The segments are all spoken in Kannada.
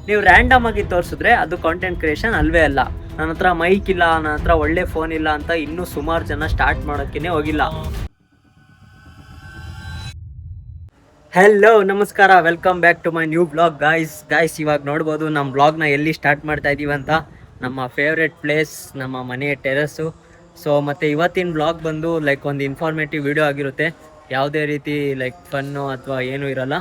ನೀವು ರ್ಯಾಂಡಮ್ ಆಗಿ ತೋರಿಸಿದ್ರೆ ಅದು ಕಾಂಟೆಂಟ್ ಕ್ರಿಯೇಷನ್ ಅಲ್ವೇ ಅಲ್ಲ. ನನ್ನ ಹತ್ರ ಮೈಕ್ ಇಲ್ಲ, ನನ್ನ ಹತ್ರ ಒಳ್ಳೆ ಫೋನ್ ಇಲ್ಲ ಅಂತ ಇನ್ನೂ ಸುಮಾರು ಜನ ಸ್ಟಾರ್ಟ್ ಮಾಡೋಕ್ಕೇ ಹೋಗಿಲ್ಲ. ಹೆಲೋ ನಮಸ್ಕಾರ, welcome back to my new blog. Guys ಇವಾಗ ನೋಡ್ಬೋದು ನಮ್ಮ ಬ್ಲಾಗ್ನ ಎಲ್ಲಿ ಸ್ಟಾರ್ಟ್ ಮಾಡ್ತಾ ಇದ್ದೀವಿ ಅಂತ. ನಮ್ಮ ಫೇವ್ರೆಟ್ ಪ್ಲೇಸ್, ನಮ್ಮ ಮನೆಯ ಟೆರೆಸ್ಸು. ಸೊ ಮತ್ತು ಇವತ್ತಿನ ಬ್ಲಾಗ್ ಬಂದು ಲೈಕ್ ಒಂದು ಇನ್ಫಾರ್ಮೇಟಿವ್ ವಿಡಿಯೋ ಆಗಿರುತ್ತೆ. ಯಾವುದೇ ರೀತಿ ಲೈಕ್ ಫನ್ನು ಅಥವಾ ಏನೂ ಇರಲ್ಲ,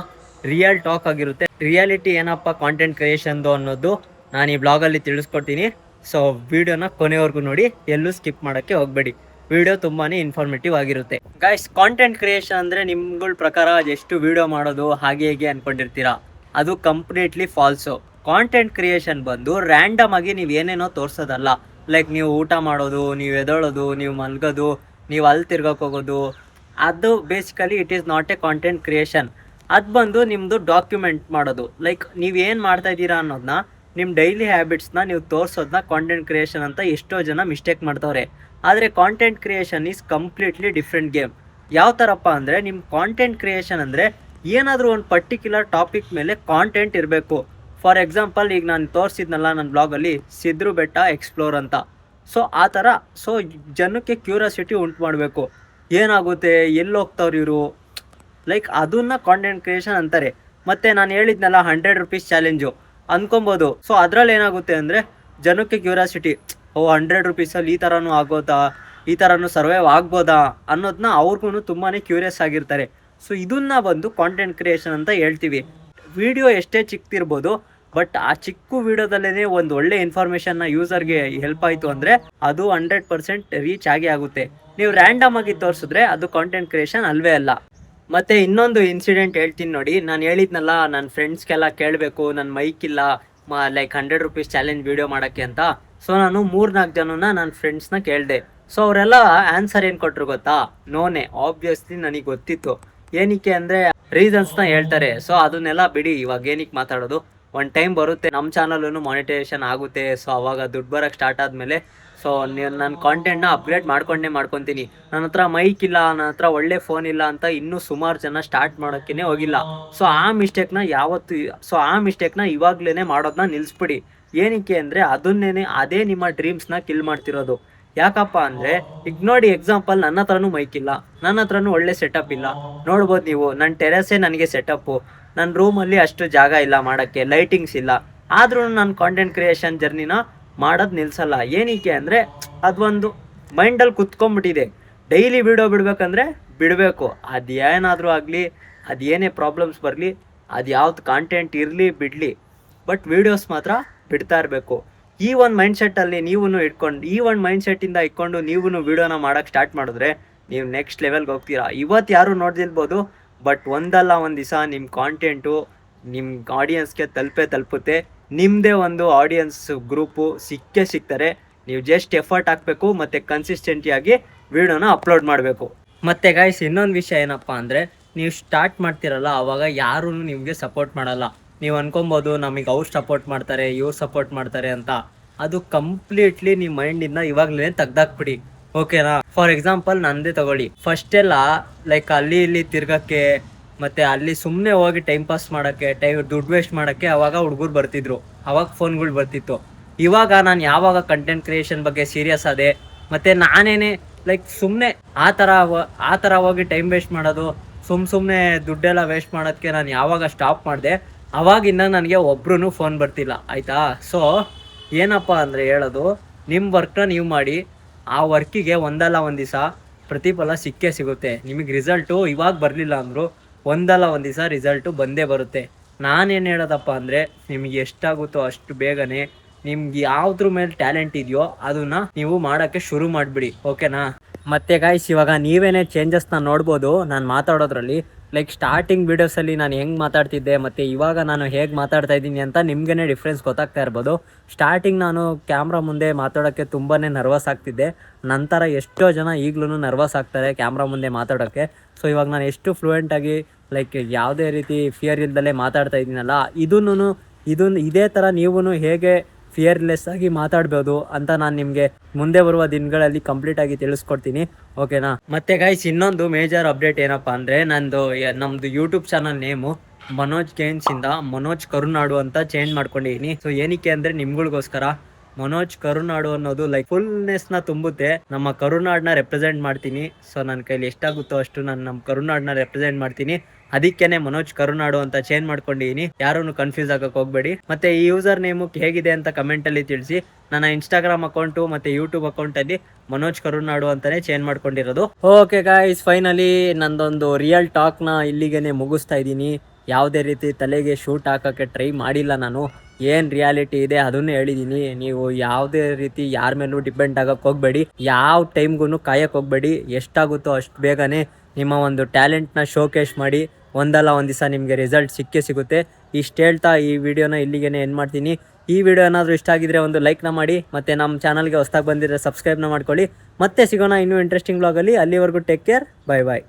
ರಿಯಲ್ ಟಾಕ್ ಆಗಿರುತ್ತೆ. ರಿಯಾಲಿಟಿ ಏನಪ್ಪ ಕಾಂಟೆಂಟ್ ಕ್ರಿಯೇಷನ್ದು ಅನ್ನೋದು ನಾನು ಈ ಬ್ಲಾಗಲ್ಲಿ ತಿಳಿಸ್ಕೊಡ್ತೀನಿ. ಸೊ ವಿಡಿಯೋನ ಕೊನೆವರೆಗೂ ನೋಡಿ, ಎಲ್ಲೂ ಸ್ಕಿಪ್ ಮಾಡೋಕ್ಕೆ ಹೋಗಬೇಡಿ. ವಿಡಿಯೋ ತುಂಬಾ ಇನ್ಫಾರ್ಮೇಟಿವ್ ಆಗಿರುತ್ತೆ. ಗೈಸ್, ಕಾಂಟೆಂಟ್ ಕ್ರಿಯೇಷನ್ ಅಂದರೆ ನಿಮ್ಗಳ ಪ್ರಕಾರ ಎಷ್ಟು ವಿಡಿಯೋ ಮಾಡೋದು ಹಾಗೆ ಹೇಗೆ ಅಂದ್ಕೊಂಡಿರ್ತೀರಾ. ಅದು ಕಂಪ್ಲೀಟ್ಲಿ ಫಾಲ್ಸು. ಕಾಂಟೆಂಟ್ ಕ್ರಿಯೇಷನ್ ಬಂದು ರ್ಯಾಂಡಮ್ ಆಗಿ ನೀವು ಏನೇನೋ ತೋರಿಸೋದಲ್ಲ. ಲೈಕ್ ನೀವು ಊಟ ಮಾಡೋದು, ನೀವು ಎದೋಳೋದು, ನೀವು ಮಲ್ಗೋದು, ನೀವು ಅಲ್ಲಿ ತಿರ್ಗೋಕೆ ಹೋಗೋದು, ಅದು basically it is not A content creation. ಅದು ಬಂದು ನಿಮ್ಮದು ಡಾಕ್ಯುಮೆಂಟ್ ಮಾಡೋದು. ಲೈಕ್ ನೀವೇನು ಮಾಡ್ತಾಯಿದ್ದೀರಾ ಅನ್ನೋದನ್ನ, ನಿಮ್ಮ ಡೈಲಿ ಹ್ಯಾಬಿಟ್ಸ್ನ ನೀವು ತೋರಿಸೋದನ್ನ ಕಾಂಟೆಂಟ್ ಕ್ರಿಯೇಷನ್ ಅಂತ ಎಷ್ಟೋ ಜನ ಮಿಸ್ಟೇಕ್ ಮಾಡ್ತವ್ರೆ. ಆದರೆ content creation is completely different game. ಯಾವ ಥರಪ್ಪ ಅಂದರೆ, ನಿಮ್ಮ ಕಾಂಟೆಂಟ್ ಕ್ರಿಯೇಷನ್ ಅಂದರೆ ಏನಾದರೂ ಒಂದು ಪರ್ಟಿಕ್ಯುಲರ್ ಟಾಪಿಕ್ ಮೇಲೆ ಕಾಂಟೆಂಟ್ ಇರಬೇಕು. ಫಾರ್ ಎಕ್ಸಾಂಪಲ್, ಈಗ ನಾನು ತೋರಿಸಿದ್ನಲ್ಲ ನನ್ನ ಬ್ಲಾಗಲ್ಲಿ ಸಿದ್ರು ಬೆಟ್ಟ ಎಕ್ಸ್ಪ್ಲೋರ್ ಅಂತ. ಸೊ ಆ ಥರ ಜನಕ್ಕೆ ಕ್ಯೂರಿಯಾಸಿಟಿ ಉಂಟು ಮಾಡಬೇಕು. ಏನಾಗುತ್ತೆ, ಎಲ್ಲಿ ಹೋಗ್ತವ್ರು ಇವರು, ಲೈಕ್ ಅದನ್ನ ಕಾಂಟೆಂಟ್ ಕ್ರಿಯೇಷನ್ ಅಂತಾರೆ. ಮತ್ತು ನಾನು ಹೇಳಿದ್ನಲ್ಲ 100 ರೂಪೀಸ್ ಚಾಲೆಂಜು ಅಂದ್ಕೊಬೋದು. ಸೊ ಅದರಲ್ಲಿ ಏನಾಗುತ್ತೆ ಅಂದರೆ, ಜನಕ್ಕೆ ಕ್ಯೂರಿಯಾಸಿಟಿ, 100 ರೂಪೀಸಲ್ಲಿ ಈ ಥರನೂ ಆಗೋದಾ, ಈ ಥರನೂ ಸರ್ವೈವ್ ಆಗ್ಬೋದಾ ಅನ್ನೋದನ್ನ ಅವ್ರಿಗೂ ತುಂಬಾ ಕ್ಯೂರಿಯಸ್ ಆಗಿರ್ತಾರೆ. ಸೊ ಇದನ್ನ ಬಂದು ಕಾಂಟೆಂಟ್ ಕ್ರಿಯೇಷನ್ ಅಂತ ಹೇಳ್ತೀವಿ. ವಿಡಿಯೋ ಎಷ್ಟೇ ಚಿಕ್ಕದಿರ್ಬೋದು, ಬಟ್ ಆ ಚಿಕ್ಕ ವಿಡಿಯೋದಲ್ಲೇ ಒಂದು ಒಳ್ಳೆ ಇನ್ಫಾರ್ಮೇಷನ್ನ ಯೂಸರ್ಗೆ ಹೆಲ್ಪ್ ಆಯಿತು ಅಂದರೆ ಅದು 100% ರೀಚ್ ಆಗುತ್ತೆ. ನೀವು ರ್ಯಾಂಡಮ್ ಆಗಿ ತೋರಿಸಿದ್ರೆ ಅದು ಕಾಂಟೆಂಟ್ ಕ್ರಿಯೇಷನ್ ಅಲ್ವೇ ಅಲ್ಲ. ಮತ್ತು ಇನ್ನೊಂದು ಇನ್ಸಿಡೆಂಟ್ ಹೇಳ್ತೀನಿ ನೋಡಿ. ನಾನು ಹೇಳಿದ್ನಲ್ಲ ನನ್ನ ಫ್ರೆಂಡ್ಸ್ಗೆಲ್ಲ ಕೇಳಬೇಕು, ನನ್ನ ಮೈಕ್ ಇಲ್ಲ ಲೈಕ್ 100 ರೂಪೀಸ್ ಚಾಲೆಂಜ್ ವೀಡಿಯೋ ಮಾಡೋಕ್ಕೆ ಅಂತ. ಸೊ ನಾನು 3-4 ಜನನ ನನ್ನ ಫ್ರೆಂಡ್ಸ್ನ ಕೇಳಿದೆ. ಸೊ ಅವರೆಲ್ಲ ಆನ್ಸರ್ ಏನು ಕೊಟ್ಟರು ಗೊತ್ತಾ? ನೋನೇ. ಆಬ್ವಿಯಸ್ಲಿ ನನಗೆ ಗೊತ್ತಿತ್ತು. ಏನಕ್ಕೆ ಅಂದರೆ ರೀಸನ್ಸ್ನ ಹೇಳ್ತಾರೆ. ಸೊ ಅದನ್ನೆಲ್ಲ ಬಿಡಿ, ಇವಾಗ ಏನಕ್ಕೆ ಮಾತಾಡೋದು. ಒಂದು ಟೈಮ್ ಬರುತ್ತೆ, ನಮ್ಮ ಚಾನಲೂ ಮಾನಿಟೈಸೇಷನ್ ಆಗುತ್ತೆ. ಸೊ ಅವಾಗ ದುಡ್ಡು ಬರೋಕ್ಕೆ ಸ್ಟಾರ್ಟ್ ಆದಮೇಲೆ ಸೊ ನನ್ನ ಕಾಂಟೆಂಟ್ನ ಅಪ್ಗ್ರೇಡ್ ಮಾಡ್ಕೊತೀನಿ. ನನ್ನ ಹತ್ರ ಮೈಕ್ ಇಲ್ಲ, ನನ್ನ ಹತ್ರ ಒಳ್ಳೆ ಫೋನ್ ಇಲ್ಲ ಅಂತ ಇನ್ನೂ ಸುಮಾರು ಜನ ಸ್ಟಾರ್ಟ್ ಮಾಡೋಕ್ಕೇ ಹೋಗಿಲ್ಲ. ಸೊ ಆ ಮಿಸ್ಟೇಕ್ನ ಇವಾಗಲೇ ಮಾಡೋದನ್ನ ನಿಲ್ಲಿಸ್ಬಿಡಿ. ಏನಕ್ಕೆ ಅಂದರೆ ಅದೇ ನಿಮ್ಮ ಡ್ರೀಮ್ಸ್ನ ಕಿಲ್ ಮಾಡ್ತಿರೋದು. ಯಾಕಪ್ಪ ಅಂದರೆ, ಈಗ ನೋಡಿ ಎಕ್ಸಾಂಪಲ್, ನನ್ನ ಹತ್ರನೂ ಮೈಕ್ ಇಲ್ಲ, ನನ್ನ ಹತ್ರನೂ ಒಳ್ಳೆ ಸೆಟಪ್ ಇಲ್ಲ. ನೋಡ್ಬೋದು ನೀವು, ನನ್ನ ಟೆರೆಸ್ಸೇ ನನಗೆ ಸೆಟಪ್ಪು. ನನ್ನ ರೂಮಲ್ಲಿ ಅಷ್ಟು ಜಾಗ ಇಲ್ಲ ಮಾಡೋಕ್ಕೆ, ಲೈಟಿಂಗ್ಸ್ ಇಲ್ಲ. ಆದ್ರೂ ನಾನು ಕಾಂಟೆಂಟ್ ಕ್ರಿಯೇಷನ್ ಜರ್ನಿನ ಮಾಡೋದು ನಿಲ್ಲಿಸಲ್ಲ. ಏನಕ್ಕೆ ಅಂದರೆ ಅದೊಂದು ಮೈಂಡಲ್ಲಿ ಕುತ್ಕೊಂಡ್ಬಿಟ್ಟಿದೆ. ಡೈಲಿ ವಿಡಿಯೋ ಬಿಡಬೇಕಂದ್ರೆ ಬಿಡಬೇಕು. ಅದು ಏನಾದರೂ ಆಗಲಿ, ಅದು ಏನೇ ಪ್ರಾಬ್ಲಮ್ಸ್ ಬರಲಿ, ಅದು ಯಾವ್ದು ಕಾಂಟೆಂಟ್ ಇರಲಿ ಬಿಡಲಿ, ಬಟ್ ವೀಡಿಯೋಸ್ ಮಾತ್ರ ಬಿಡ್ತಾ ಇರಬೇಕು. ಈ ಒಂದು ಮೈಂಡ್ಸೆಟ್ಟಲ್ಲಿ ನೀವು ಇಟ್ಕೊಂಡು ನೀವು ವೀಡಿಯೋನ ಮಾಡೋಕ್ಕೆ ಸ್ಟಾರ್ಟ್ ಮಾಡಿದ್ರೆ ನೀವು ನೆಕ್ಸ್ಟ್ ಲೆವೆಲ್ಗೆ ಹೋಗ್ತೀರಾ. ಇವತ್ತು ಯಾರು ನೋಡ್ದಿಲ್ಬೋದು, ಬಟ್ ಒಂದಲ್ಲ ಒಂದು ದಿವಸ ನಿಮ್ಮ ಕಾಂಟೆಂಟು ನಿಮ್ಮ ಆಡಿಯನ್ಸ್ಗೆ ತಲುಪುತ್ತೆ. ನಿಮ್ಮದೇ ಒಂದು ಆಡಿಯನ್ಸ್ ಗ್ರೂಪು ಸಿಗ್ತಾರೆ. ನೀವು ಜಸ್ಟ್ ಎಫರ್ಟ್ ಹಾಕಬೇಕು ಮತ್ತು ಕನ್ಸಿಸ್ಟೆಂಟಿಯಾಗಿ ವೀಡಿಯೋನ ಅಪ್ಲೋಡ್ ಮಾಡಬೇಕು. ಮತ್ತು ಗೈಸ್, ಇನ್ನೊಂದು ವಿಷಯ ಏನಪ್ಪ ಅಂದರೆ, ನೀವು ಸ್ಟಾರ್ಟ್ ಮಾಡ್ತಿರಲ್ಲ ಆವಾಗ ಯಾರೂ ನಿಮಗೆ ಸಪೋರ್ಟ್ ಮಾಡಲ್ಲ. ನೀವು ಅನ್ಕೊಬೋದು ನಮಗೆ ಅವ್ರು ಸಪೋರ್ಟ್ ಮಾಡ್ತಾರೆ, ಇವ್ರು ಸಪೋರ್ಟ್ ಮಾಡ್ತಾರೆ ಅಂತ. ಅದು ಕಂಪ್ಲೀಟ್ಲಿ ನಿಮ್ಮ ಮೈಂಡಿಂದ ಇವಾಗಲೇ ತೆಗ್ದಾಕ್ಬಿಡಿ, ಓಕೆನಾ? ಫಾರ್ ಎಕ್ಸಾಂಪಲ್ ನಂದೇ ತಗೊಳ್ಳಿ. ಫಸ್ಟೆಲ್ಲ ಲೈಕ್ ಅಲ್ಲಿ ಇಲ್ಲಿ ತಿರ್ಗೋಕ್ಕೆ ಮತ್ತು ಅಲ್ಲಿ ಸುಮ್ಮನೆ ಹೋಗಿ ಟೈಮ್ ಪಾಸ್ ಮಾಡೋಕ್ಕೆ, ದುಡ್ಡು ವೇಸ್ಟ್ ಮಾಡೋಕ್ಕೆ ಅವಾಗ ಹುಡುಗರು ಬರ್ತಿದ್ರು, ಅವಾಗ ಫೋನ್ಗಳು ಬರ್ತಿತ್ತು. ಇವಾಗ ನಾನು ಯಾವಾಗ ಕಂಟೆಂಟ್ ಕ್ರಿಯೇಷನ್ ಬಗ್ಗೆ ಸೀರಿಯಸ್ ಆದೆ, ಮತ್ತು ನಾನೇನೆ ಲೈಕ್ ಸುಮ್ಮನೆ ಆ ಥರ ಹೋಗಿ ಟೈಮ್ ವೇಸ್ಟ್ ಮಾಡೋದು, ಸುಮ್ಮನೆ ದುಡ್ಡೆಲ್ಲ ವೇಸ್ಟ್ ಮಾಡೋದಕ್ಕೆ ನಾನು ಯಾವಾಗ ಸ್ಟಾಪ್ ಮಾಡಿದೆ, ಅವಾಗಿಂದ ನನಗೆ ಒಬ್ರು ಫೋನ್ ಬರ್ತಿಲ್ಲ, ಆಯಿತಾ? ಸೊ ಏನಪ್ಪ ಅಂದರೆ ಹೇಳೋದು, ನಿಮ್ಮ ವರ್ಕ್ನ ನೀವು ಮಾಡಿ. ಆ ವರ್ಕಿಗೆ ಒಂದಲ್ಲ ಒಂದು ದಿವಸ ಪ್ರತಿಫಲ ಸಿಗುತ್ತೆ. ನಿಮಗೆ ರಿಸಲ್ಟು ಇವಾಗ ಬರಲಿಲ್ಲ ಅಂದರೂ ಒಂದಲ್ಲ ಒಂದು ದಿವಸ ರಿಸಲ್ಟು ಬಂದೇ ಬರುತ್ತೆ. ನಾನೇನು ಹೇಳೋದಪ್ಪ ಅಂದರೆ, ನಿಮಗೆ ಎಷ್ಟಾಗುತ್ತೋ ಅಷ್ಟು ಬೇಗನೆ ನಿಮ್ಗೆ ಯಾವುದ್ರ ಮೇಲೆ ಟ್ಯಾಲೆಂಟ್ ಇದೆಯೋ ಅದನ್ನು ನೀವು ಮಾಡೋಕ್ಕೆ ಶುರು ಮಾಡಿಬಿಡಿ, ಓಕೆನಾ? ಮತ್ತು ಗೈಸ್, ಇವಾಗ ನೀವೇನೇ ಚೇಂಜಸ್ನ ನೋಡ್ಬೋದು ನಾನು ಮಾತಾಡೋದ್ರಲ್ಲಿ. ಲೈಕ್ ಸ್ಟಾರ್ಟಿಂಗ್ ವೀಡಿಯೋಸಲ್ಲಿ ನಾನು ಹೆಂಗೆ ಮಾತಾಡ್ತಿದ್ದೆ ಮತ್ತು ಇವಾಗ ನಾನು ಹೇಗೆ ಮಾತಾಡ್ತಾ ಇದ್ದೀನಿ ಅಂತ ನಿಮಗೇ ಡಿಫ್ರೆನ್ಸ್ ಗೊತ್ತಾಗ್ತಾ ಇರ್ಬೋದು. ಸ್ಟಾರ್ಟಿಂಗ್ ನಾನು ಕ್ಯಾಮ್ರಾ ಮುಂದೆ ಮಾತಾಡೋಕ್ಕೆ ತುಂಬಾ ನರ್ವಸ್ ಆಗ್ತಿದ್ದೆ. ನಂತರ ಎಷ್ಟೋ ಜನ ಈಗಲೂ ನರ್ವಸ್ ಆಗ್ತಾರೆ ಕ್ಯಾಮ್ರಾ ಮುಂದೆ ಮಾತಾಡೋಕ್ಕೆ. ಸೊ ಇವಾಗ ನಾನು ಎಷ್ಟು ಫ್ಲೂಯೆಂಟಾಗಿ ಲೈಕ್ ಯಾವುದೇ ರೀತಿ ಫಿಯರ್ ಇಲ್ದಲೇ ಮಾತಾಡ್ತಾ ಇದ್ದೀನಲ್ಲ, ಇದೇ ಥರ ನೀವು ಹೇಗೆ ಫಿಯರ್ಲೆಸ್ ಆಗಿ ಮಾತಾಡ್ಬೋದು ಅಂತ ನಾನು ನಿಮಗೆ ಮುಂದೆ ಬರುವ ದಿನಗಳಲ್ಲಿ ಕಂಪ್ಲೀಟಾಗಿ ತಿಳಿಸ್ಕೊಡ್ತೀನಿ, ಓಕೆನಾ? ಮತ್ತು ಗೈಸ್, ಇನ್ನೊಂದು ಮೇಜರ್ ಅಪ್ಡೇಟ್ ಏನಪ್ಪ ಅಂದರೆ, ನಮ್ಮದು YouTube channel name Manoj gains ಇಂದ ಮನೋಜ್ ಕರುನಾಡು ಅಂತ ಚೇಂಜ್ ಮಾಡ್ಕೊಂಡಿದೀನಿ. ಸೊ ಏನಕ್ಕೆ ಅಂದ್ರೆ ನಿಮ್ಗಳಿಗೋಸ್ಕರ. ಮನೋಜ್ ಕರುನಾಡು ಅನ್ನೋದು ಲೈಕ್ ಫುಲ್ನೆಸ್ ನ ತುಂಬುತ್ತೆ. ನಮ್ಮ ಕರುನಾಡ್ನ ರೆಪ್ರೆಸೆಂಟ್ ಮಾಡ್ತೀನಿ. ಸೊ ನನ್ನ ಕೈಲಿ ಎಷ್ಟಾಗುತ್ತೋ ಅಷ್ಟು ನಾನು ನಮ್ಮ ಕರುನಾಡ್ನ ರೆಪ್ರೆಸೆಂಟ್ ಮಾಡ್ತೀನಿ. ಅದಕ್ಕೇನೆ ಮನೋಜ್ ಕರುನಾಡು ಅಂತ ಚೇಂಜ್ ಮಾಡ್ಕೊಂಡಿದೀನಿ. ಯಾರನ್ನು ಕನ್ಫ್ಯೂಸ್ ಆಗಕ್ಕೆ ಹೋಗ್ಬೇಡಿ. ಮತ್ತೆ ಈ ಯೂಸರ್ ನೇಮು ಹೇಗಿದೆ ಅಂತ ಕಮೆಂಟ್ ಅಲ್ಲಿ ತಿಳಿಸಿ. ನನ್ನ ಇನ್ಸ್ಟಾಗ್ರಾಮ್ ಅಕೌಂಟು ಮತ್ತೆ ಯೂಟ್ಯೂಬ್ ಅಕೌಂಟ್ ಅಲ್ಲಿ ಮನೋಜ್ ಕರುನಾಡು ಅಂತಾನೆ ಚೇಂಜ್ ಮಾಡ್ಕೊಂಡಿರೋದು. ಓಕೆ ಗಾಯ್ಸ್, ಫೈನಲಿ ನಂದೊಂದು ರಿಯಲ್ ಟಾಕ್ ನ ಇಲ್ಲಿಗೆನೆ ಮುಗಿಸ್ತಾ ಇದ್ದೀನಿ. ಯಾವುದೇ ರೀತಿ ತಲೆಗೆ ಶೂಟ್ ಹಾಕಕ್ಕೆ ಟ್ರೈ ಮಾಡಿಲ್ಲ ನಾನು. ಏನ್ ರಿಯಾಲಿಟಿ ಇದೆ ಅದನ್ನೇ ಹೇಳಿದೀನಿ. ನೀವು ಯಾವುದೇ ರೀತಿ ಯಾರ ಮೇಲೂ ಡಿಪೆಂಡ್ ಆಗಕ್ಕೆ ಹೋಗ್ಬೇಡಿ. ಯಾವ ಟೈಮ್ಗೂ ಕಾಯಕ್ಕೆ ಹೋಗ್ಬೇಡಿ. ಎಷ್ಟಾಗುತ್ತೋ ಅಷ್ಟು ಬೇಗನೆ ನಿಮ್ಮ ಒಂದು ಟ್ಯಾಲೆಂಟ್ನ ಶೋಕೇಶ್ ಮಾಡಿ. ಒಂದಲ್ಲ ಒಂದು ದಿವಸ ನಿಮಗೆ ರಿಸಲ್ಟ್ ಸಿಕ್ಕೇ ಸಿಗುತ್ತೆ. ಇಷ್ಟು ಹೇಳ್ತಾ ಈ ವಿಡಿಯೋನ ಇಲ್ಲಿಗೆ ಎಂಡ್ ಮಾಡ್ತೀನಿ. ಈ ವಿಡಿಯೋ ಏನಾದರೂ ಇಷ್ಟ ಆಗಿದ್ರೆ ಒಂದು ಲೈಕ್ನ ಮಾಡಿ. ಮತ್ತು ನಮ್ಮ ಚಾನಲ್ಗೆ ಹೊಸದಾಗಿ ಬಂದಿದ್ರೆ ಸಬ್ಸ್ಕ್ರೈಬ್ನ ಮಾಡ್ಕೊಳ್ಳಿ. ಮತ್ತೆ ಸಿಗೋಣ ಇನ್ನೂ ಇಂಟ್ರೆಸ್ಟಿಂಗ್ ವ್ಲಾಗಲ್ಲಿ. ಅಲ್ಲಿವರೆಗೂ ಟೇಕ್ ಕೇರ್. ಬಾಯ್ ಬಾಯ್.